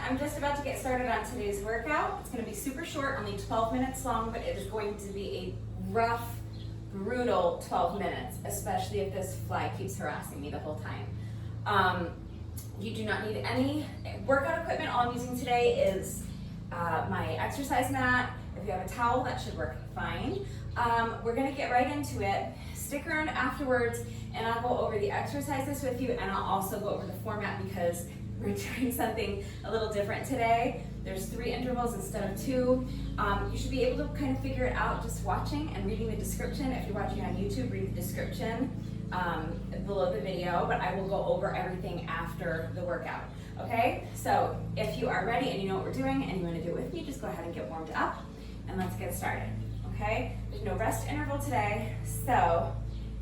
I'm just about to get started on today's workout. It's going to be super short, only 12 minutes long, but it is going to be a rough, brutal 12 minutes, especially if this fly keeps harassing me the whole time. You do not need any workout equipment. All I'm using today is my exercise mat. If you have a towel, that should work fine. We're going to get right into it. Stick around afterwards, and I'll go over the exercises with you, and I'll also go over the format because we're doing something a little different today. There's 3 intervals instead of 2. You should be able to kind of figure it out just watching and reading the description. If you're watching on YouTube, read the description below the video, but I will go over everything after the workout. Okay, so if you are ready and you know what we're doing and you want to do it with me, just go ahead and get warmed up and let's get started. Okay, there's no rest interval today, so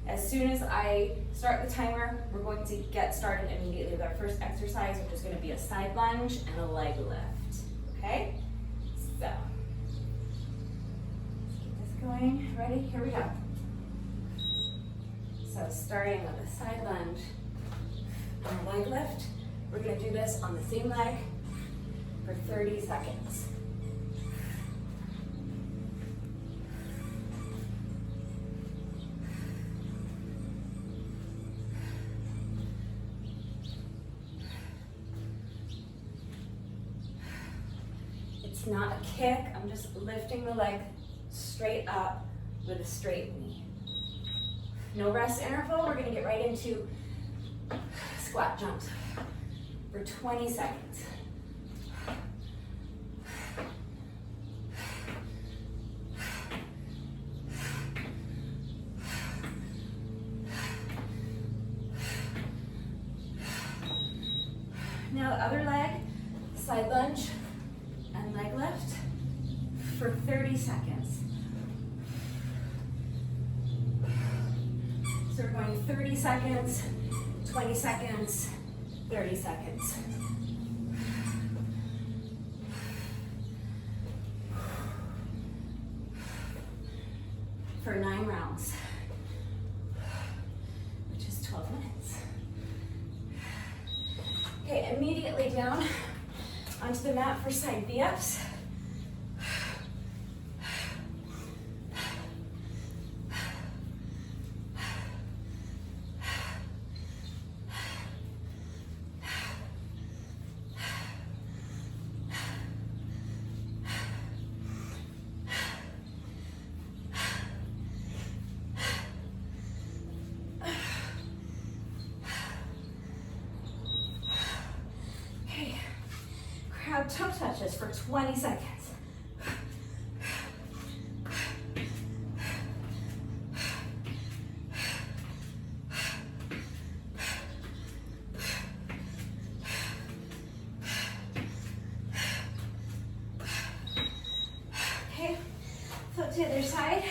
as soon as I start the timer, we're going to get started immediately with our first exercise, which is going to be a side lunge and a leg lift. Okay, so let's get this going. Ready? Here we go. So starting with a side lunge and a leg lift, we're going to do this on the same leg for 30 seconds. It's not a kick, I'm just lifting the leg straight up with a straight knee. No rest interval, we're gonna get right into squat jumps for 20 seconds. Now the other leg, side lunge and leg lift for 30 seconds. So we're going 30 seconds, 20 seconds, 30 seconds. For 9 rounds, which is 12 minutes. Okay, immediately down onto the mat for side V-ups. Crowd toe touches for 20 seconds. Okay, flip to the other side.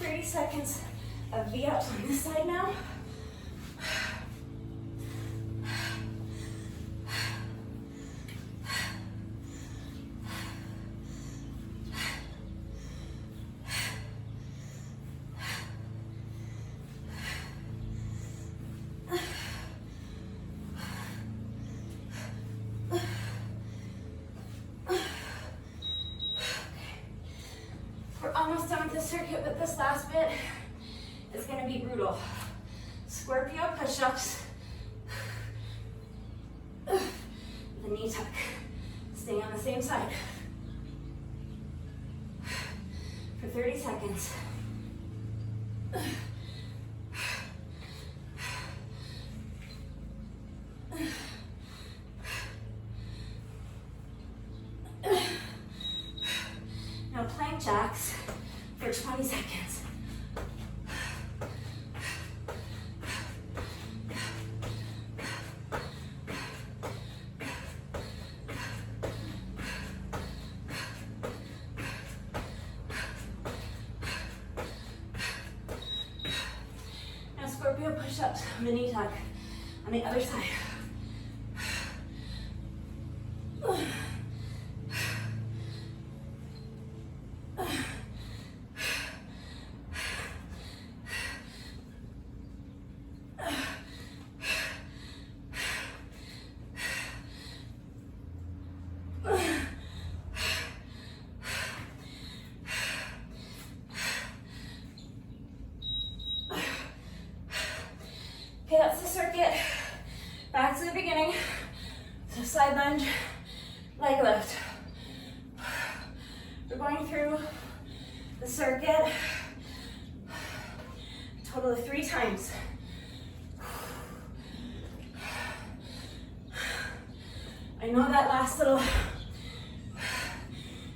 30 seconds of V-ups on this side now. Almost done with the circuit, but this last bit is going to be brutal. Scorpio push-ups, the knee tuck, staying on the same side for 30 seconds. Now plank jacks for 20 seconds. Now Scorpio push-ups on the knee tuck on the other side. side lunge, leg lift. We're going through the circuit, a total of 3 times. I know that last little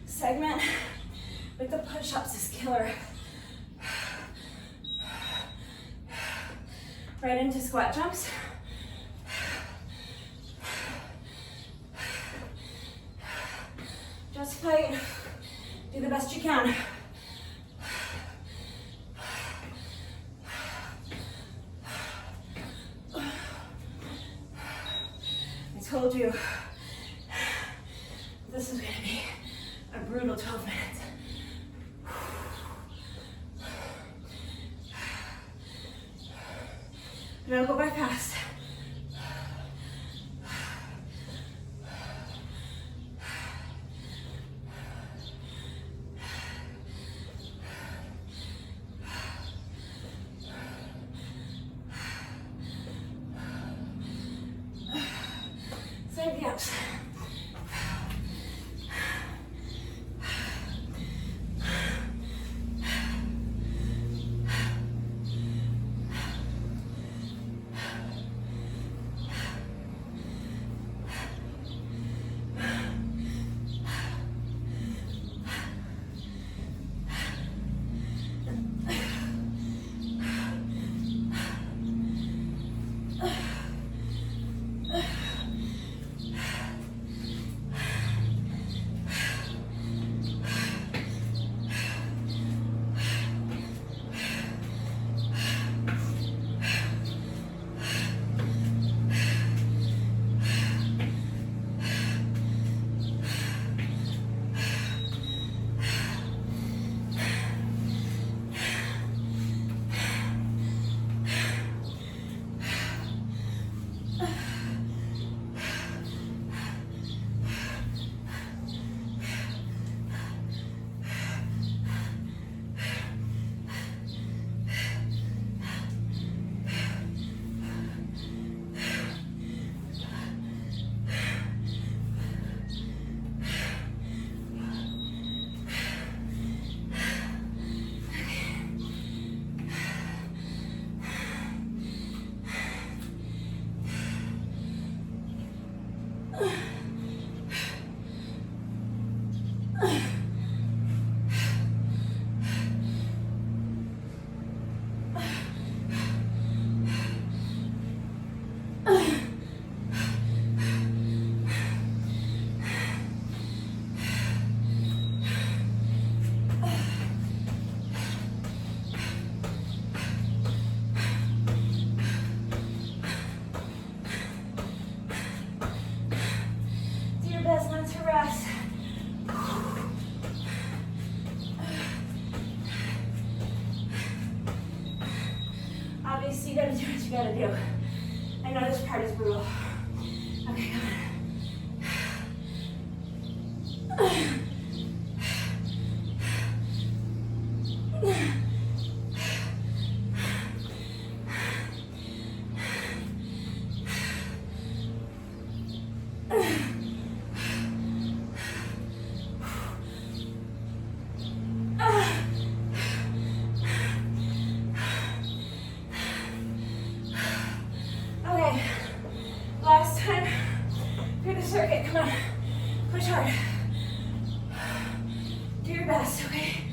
segment with the push-ups is killer. Right into squat jumps. Just fight. Do the best you can. I told you this is going to be a brutal 12 minutes. And I'll go by fast. Side gaps. Obviously, you gotta do what you gotta do. I know this part is brutal. Okay, come on. Okay, last time through the circuit, come on, push hard. Do your best, okay?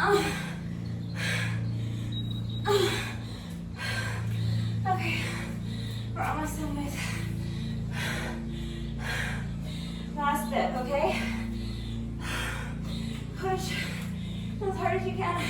Okay, we're almost done, guys. Last bit, okay? Push as hard as you can.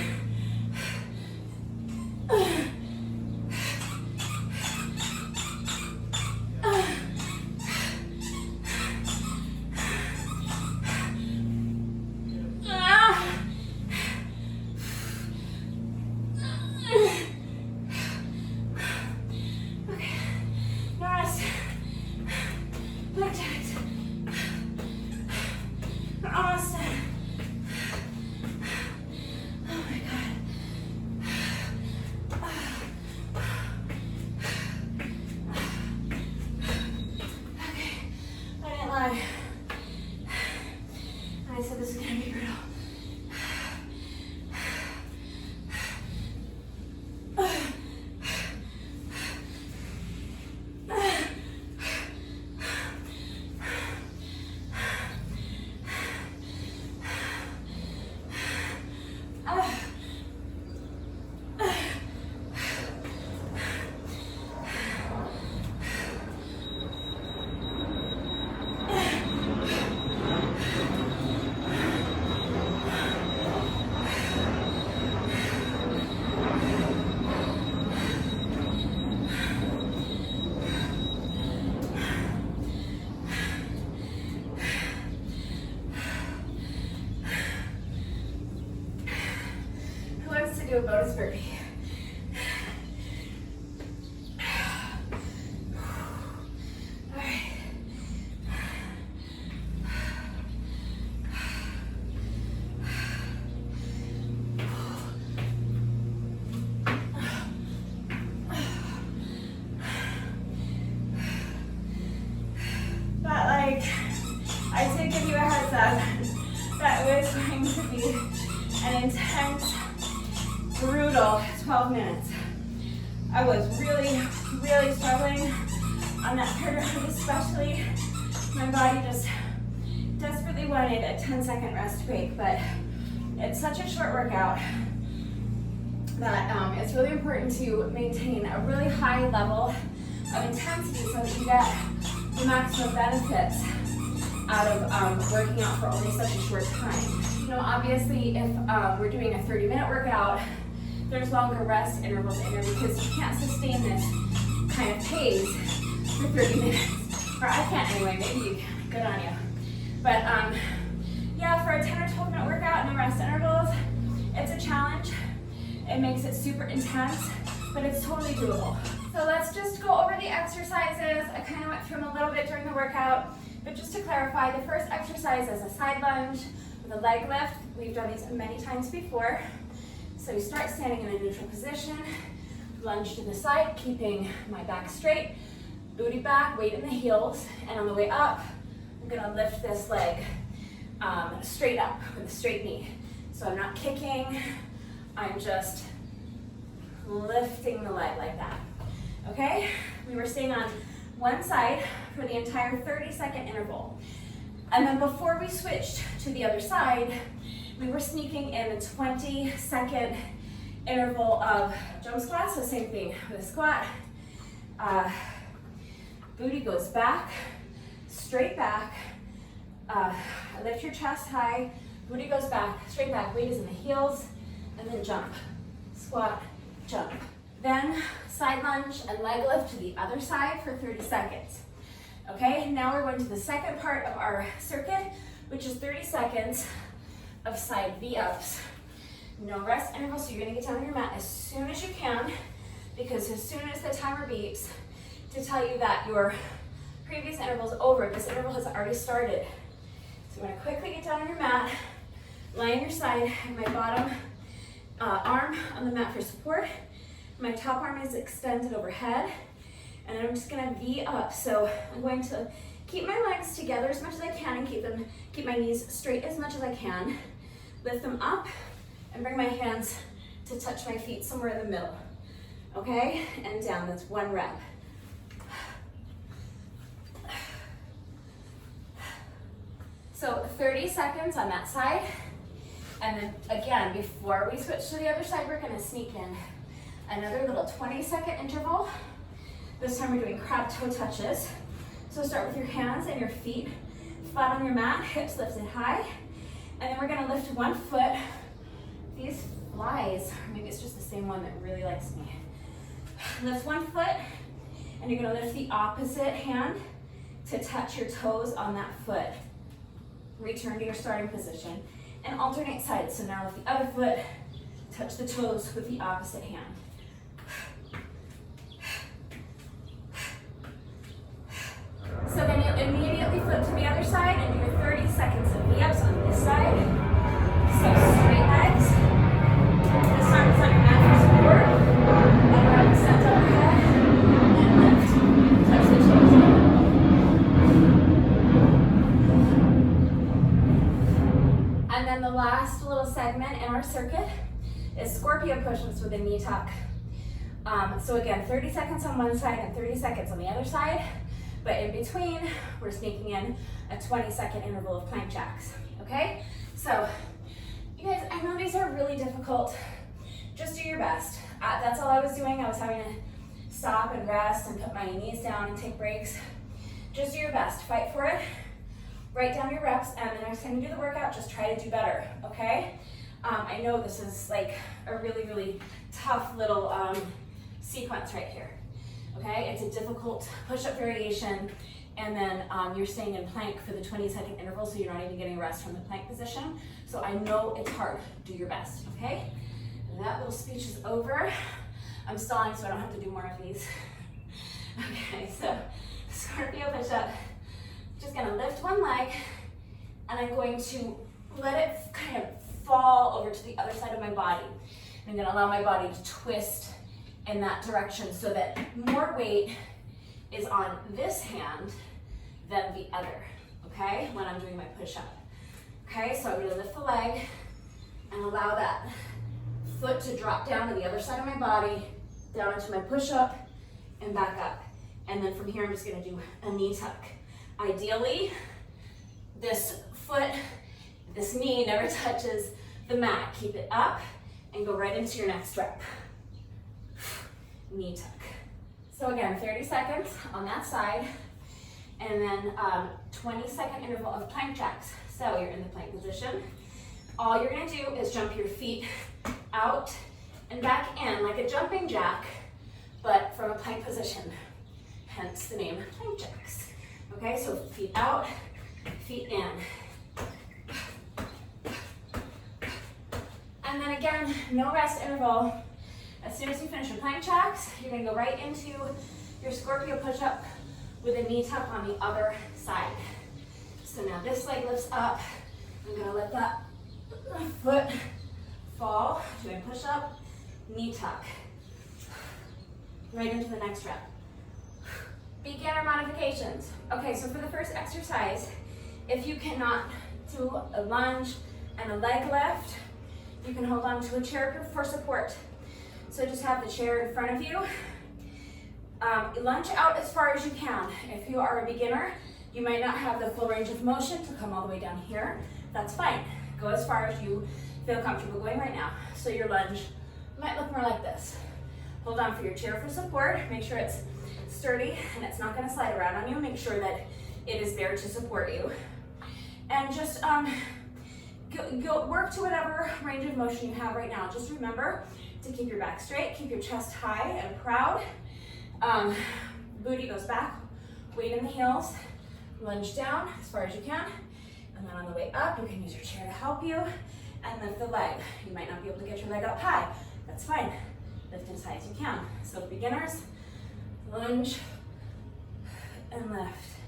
Do a bonus burpee. All right. But like, I did give you a heads up that it was going to be an intense, brutal 12 minutes. I was really, really struggling on that third round, especially. My body just desperately wanted a 10-second rest break, but it's such a short workout that it's really important to maintain a really high level of intensity so that you get the maximum benefits out of working out for only such a short time. You know, obviously, if we're doing a 30-minute workout, there's longer rest intervals in there because you can't sustain this kind of pace for 30 minutes. Or I can't anyway, maybe you can. Good on you. But yeah, for a 10 or 12 minute workout, no rest intervals, it's a challenge. It makes it super intense, but it's totally doable. So let's just go over the exercises. I kind of went through them a little bit during the workout, but just to clarify, the first exercise is a side lunge with a leg lift. We've done these many times before. So you start standing in a neutral position, lunge to the side, keeping my back straight, booty back, weight in the heels, and on the way up, I'm gonna lift this leg straight up with a straight knee. So I'm not kicking, I'm just lifting the leg like that, okay? We were staying on one side for the entire 30-second interval. And then before we switched to the other side, we were sneaking in a 20-second interval of jump squats. So same thing with a squat. Booty goes back, straight back. Lift your chest high. Booty goes back, straight back. Weight is in the heels, and then jump. Squat, jump. Then side lunge and leg lift to the other side for 30 seconds. Okay, now we're going to the second part of our circuit, which is 30 seconds of side V-ups. No rest interval, so you're gonna get down on your mat as soon as you can, because as soon as the timer beeps to tell you that your previous interval's over, this interval has already started. So I'm gonna quickly get down on your mat, lie on your side, have my bottom arm on the mat for support. My top arm is extended overhead, and then I'm just gonna V up. So I'm going to keep my legs together as much as I can and keep my knees straight as much as I can. Lift them up and bring my hands to touch my feet somewhere in the middle. Okay, and down, that's one rep. So 30 seconds on that side, And then again, before we switch to the other side, we're gonna sneak in another little 20-second interval. This time we're doing crab toe touches. So start with your hands and your feet flat on your mat, hips lifted high. And then we're gonna lift one foot. These flies, maybe it's just the same one that really likes me. Lift one foot, and you're gonna lift the opposite hand to touch your toes on that foot. Return to your starting position and alternate sides. So now with the other foot, touch the toes with the opposite hand. So then you immediately flip to the other side and do your 30 seconds of V-ups on this side. So straight legs. This time it's on your mat for support. Upper extend overhead and lift. Touch the toes. And then the last little segment in our circuit is Scorpio push-ups with a knee tuck. So again, 30 seconds on one side and 30 seconds on the other side. But in between, we're sneaking in a 20-second interval of plank jacks, okay? So, you guys, I know these are really difficult. Just do your best. That's all I was doing. I was having to stop and rest and put my knees down and take breaks. Just do your best. Fight for it. Write down your reps, and the next time you do the workout, just try to do better, okay? I know this is like a really, really tough little sequence right here. Okay, it's a difficult push-up variation, and then you're staying in plank for the 20-second interval, so you're not even getting rest from the plank position. So I know it's hard. Do your best, okay? And that little speech is over. I'm stalling so I don't have to do more of these. Okay, so Scorpio push-up. Just gonna lift one leg, and I'm going to let it kind of fall over to the other side of my body. I'm gonna allow my body to twist in that direction so that more weight is on this hand than the other, okay, when I'm doing my push-up. Okay, so I'm gonna lift the leg and allow that foot to drop down to the other side of my body, down into my push-up and back up. And then from here, I'm just gonna do a knee tuck. Ideally, this foot, this knee never touches the mat. Keep it up and go right into your next rep. Knee tuck. So again, 30 seconds on that side, and then 20-second interval of plank jacks. So you're in the plank position. All you're gonna do is jump your feet out and back in like a jumping jack, but from a plank position, hence the name plank jacks. Okay, so feet out, feet in. And then again, no rest interval. As soon as you finish your plank jacks, you're gonna go right into your Scorpio push-up with a knee tuck on the other side. So now this leg lifts up. I'm gonna let that foot fall, doing push-up, knee tuck. Right into the next rep. Beginner modifications. Okay, so for the first exercise, if you cannot do a lunge and a leg lift, you can hold on to a chair for support. So just have the chair in front of you. Lunge out as far as you can. If you are a beginner, you might not have the full range of motion to come all the way down here. That's fine. Go as far as you feel comfortable going right now. So your lunge might look more like this. Hold on for your chair for support. Make sure it's sturdy and it's not going to slide around on you. Make sure that it is there to support you. And just go work to whatever range of motion you have right now. Just remember to keep your back straight, keep your chest high and proud. Booty goes back, weight in the heels, lunge down as far as you can. And then on the way up, you can use your chair to help you and lift the leg. You might not be able to get your leg up high. That's fine. Lift as high as you can. So beginners, lunge and lift.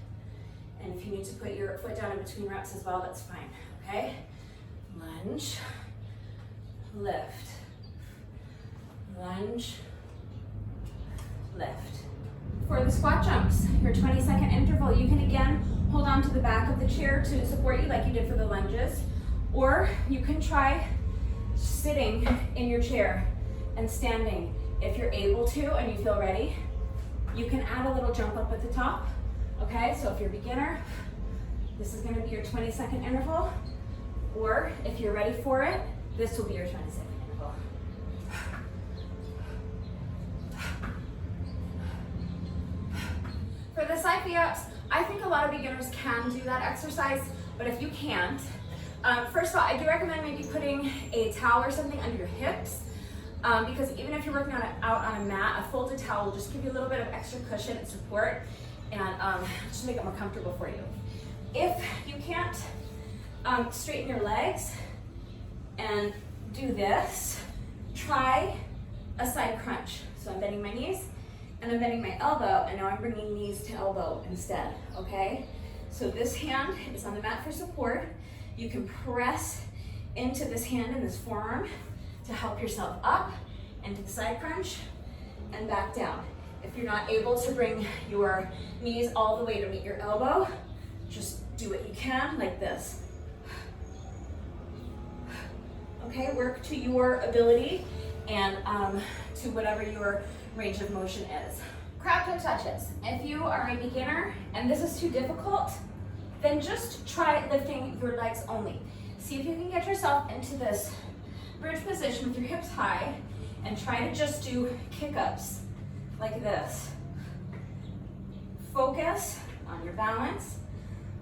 And if you need to put your foot down in between reps as well, that's fine, okay? Lunge, lift, lunge, lift. For the squat jumps, your 20-second interval, you can again hold on to the back of the chair to support you like you did for the lunges, or you can try sitting in your chair and standing. If you're able to and you feel ready, you can add a little jump up at the top, okay? So if you're a beginner, this is gonna be your 20-second interval. Or if you're ready for it, this will be your 20-second interval. For the side V-ups, I think a lot of beginners can do that exercise, but if you can't, first of all, I do recommend maybe putting a towel or something under your hips, because even if you're working out on a mat, a folded towel will just give you a little bit of extra cushion and support, and just make it more comfortable for you. If you can't straighten your legs and do this, try a side crunch. So I'm bending my knees and I'm bending my elbow, and now I'm bringing knees to elbow instead, okay? So this hand is on the mat for support. You can press into this hand and this forearm to help yourself up into the side crunch and back down. If you're not able to bring your knees all the way to meet your elbow, just do what you can, like this. Okay, work to your ability and to whatever your range of motion is. Crab toe touches. If you are a beginner and this is too difficult, then just try lifting your legs only. See if you can get yourself into this bridge position with your hips high and try to just do kick-ups like this. Focus on your balance.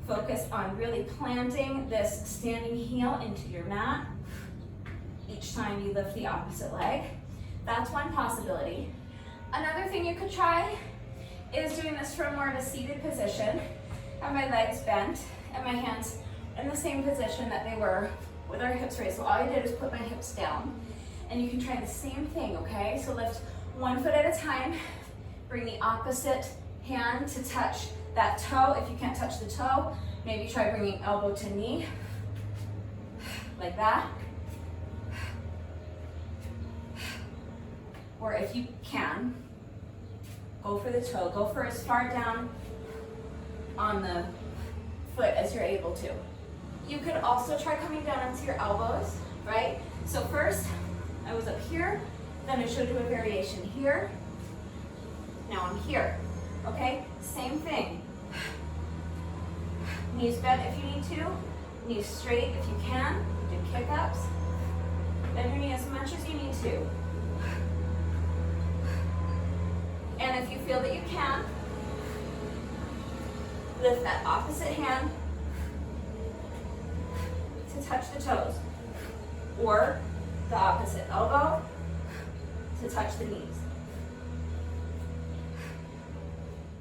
Focus on really planting this standing heel into your mat each time you lift the opposite leg. That's one possibility. Another thing you could try is doing this from more of a seated position. Have my legs bent and my hands in the same position that they were with our hips raised. So all I did is put my hips down. And you can try the same thing, okay? So lift one foot at a time. Bring the opposite hand to touch that toe. If you can't touch the toe, maybe try bringing elbow to knee, like that. Or if you can, go for the toe. Go for as far down on the foot as you're able to. You could also try coming down onto your elbows, right? So first, I was up here, then I showed you a variation here. Now I'm here, okay? Same thing. Knees bent if you need to, knees straight if you can. Do kick-ups. Bend your knee as much as you need to. And if you feel that you can, lift that opposite hand to touch the toes, or the opposite elbow to touch the knees.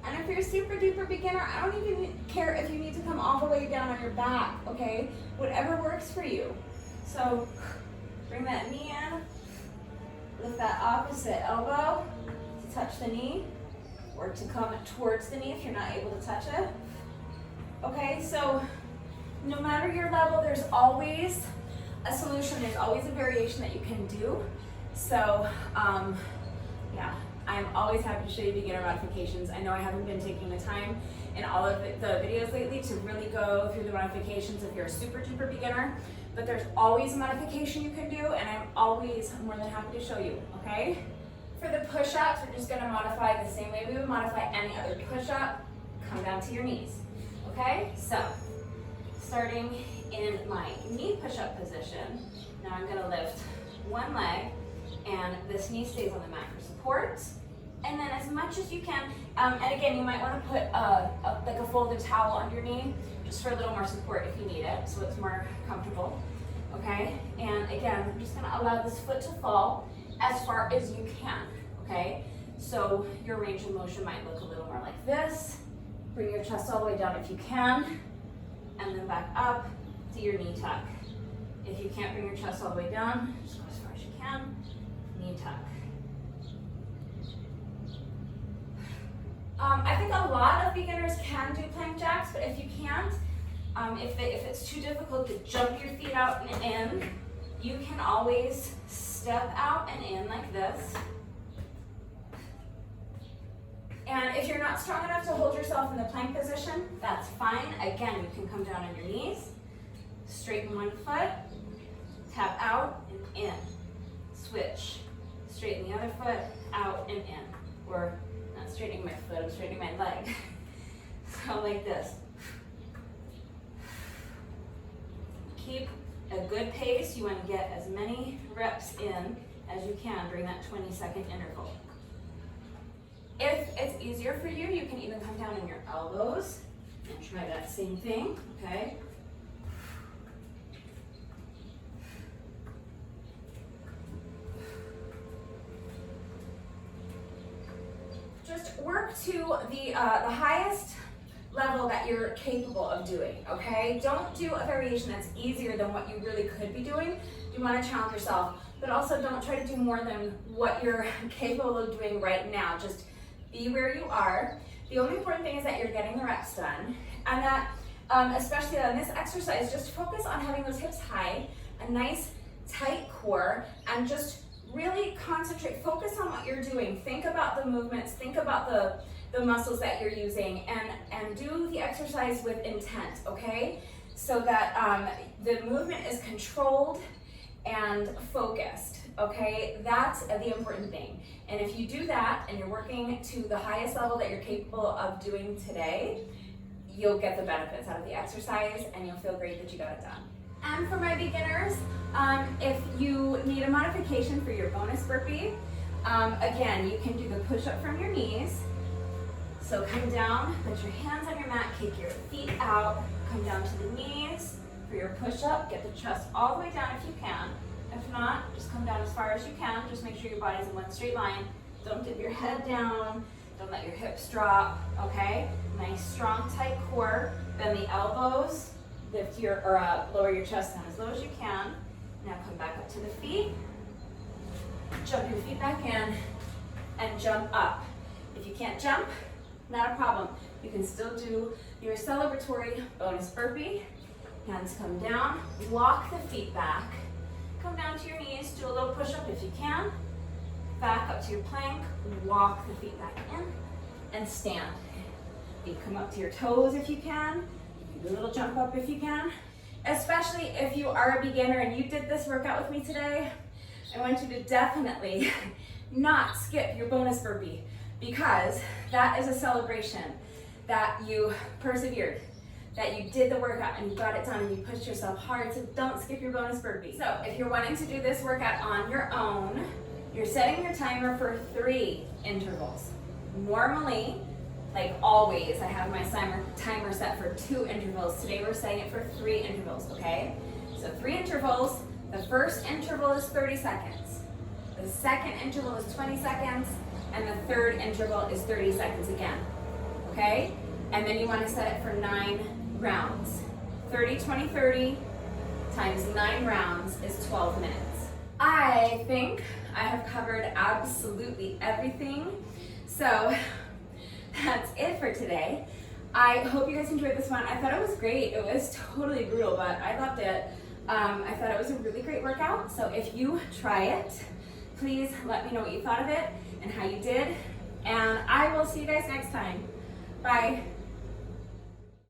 And if you're a super duper beginner, I don't even care if you need to come all the way down on your back, okay? Whatever works for you. So bring that knee in, lift that opposite elbow to touch the knee, or to come towards the knee if you're not able to touch it. Okay, so no matter your level, there's always a solution, there's always a variation that you can do. So, yeah, I'm always happy to show you beginner modifications. I know I haven't been taking the time in all of the videos lately to really go through the modifications if you're a super duper beginner, but there's always a modification you can do, and I'm always more than happy to show you, okay? For the push-ups, we're just gonna modify the same way we would modify any other push-up. Come down to your knees, okay? So, starting in my knee push-up position, now I'm gonna lift one leg, and this knee stays on the mat for support. And then as much as you can, and again, you might wanna put like a folded towel under your knee, just for a little more support if you need it, so it's more comfortable, okay? And again, I'm just gonna allow this foot to fall as far as you can, okay? So your range of motion might look a little more like this. Bring your chest all the way down if you can, and then back up to your knee tuck. If you can't bring your chest all the way down, just go as far as you can, knee tuck. I think a lot of beginners can do plank jacks, but if you can't, if it's too difficult to jump your feet out and in, you can always step out and in like this. And if you're not strong enough to hold yourself in the plank position, that's fine. Again, you can come down on your knees, straighten one foot, tap out and in. Switch. Straighten the other foot, out and in. Or not straightening my foot, I'm straightening my leg. So like this. Keep you want to get as many reps in as you can during that 20-second interval. If it's easier for you, you can even come down on your elbows and try that same thing, okay? Just work to the highest level that you're capable of doing, okay? Don't do a variation that's easier than what you really could be doing. You want to challenge yourself, but also don't try to do more than what you're capable of doing right now. Just be where you are. The only important thing is that you're getting the reps done, and that especially on this exercise, just focus on having those hips high, a nice tight core, and just really concentrate, focus on what you're doing. Think about the movements, think about the muscles that you're using, and do the exercise with intent, okay? So that the movement is controlled and focused, okay? That's the important thing. And if you do that and you're working to the highest level that you're capable of doing today, you'll get the benefits out of the exercise and you'll feel great that you got it done. And for my beginners, if you need a modification for your bonus burpee, again, you can do the push-up from your knees. So come down, put your hands on your mat, kick your feet out, come down to the knees for your push-up. Get the chest all the way down if you can. If not, just come down as far as you can. Just make sure your body's in one straight line. Don't dip your head down. Don't let your hips drop, okay? Nice, strong, tight core. Bend the elbows. Lift your, lower your chest down as low as you can. Now come back up to the feet. Jump your feet back in and jump up. If you can't jump, not a problem. You can still do your celebratory bonus burpee. Hands come down, walk the feet back. Come down to your knees, do a little push-up if you can. Back up to your plank, walk the feet back in, and stand. You come up to your toes if you can. Do a little jump up if you can. Especially if you are a beginner and you did this workout with me today, I want you to definitely not skip your bonus burpee, because that is a celebration that you persevered, that you did the workout and you got it done and you pushed yourself hard. So don't skip your bonus burpee. So if you're wanting to do this workout on your own, you're setting your timer for 3 intervals. Normally, like always, I have my timer set for 2 intervals. Today we're setting it for 3 intervals, okay? So 3 intervals. The first interval is 30 seconds. The second interval is 20 seconds. And the third interval is 30 seconds again, okay? And then you want to set it for 9 rounds. 30, 20, 30 times 9 rounds is 12 minutes. I think I have covered absolutely everything. So that's it for today. I hope you guys enjoyed this one. I thought it was great. It was totally brutal, but I loved it. I thought it was a really great workout. So if you try it, please let me know what you thought of it and how you did. And I will see you guys next time. Bye.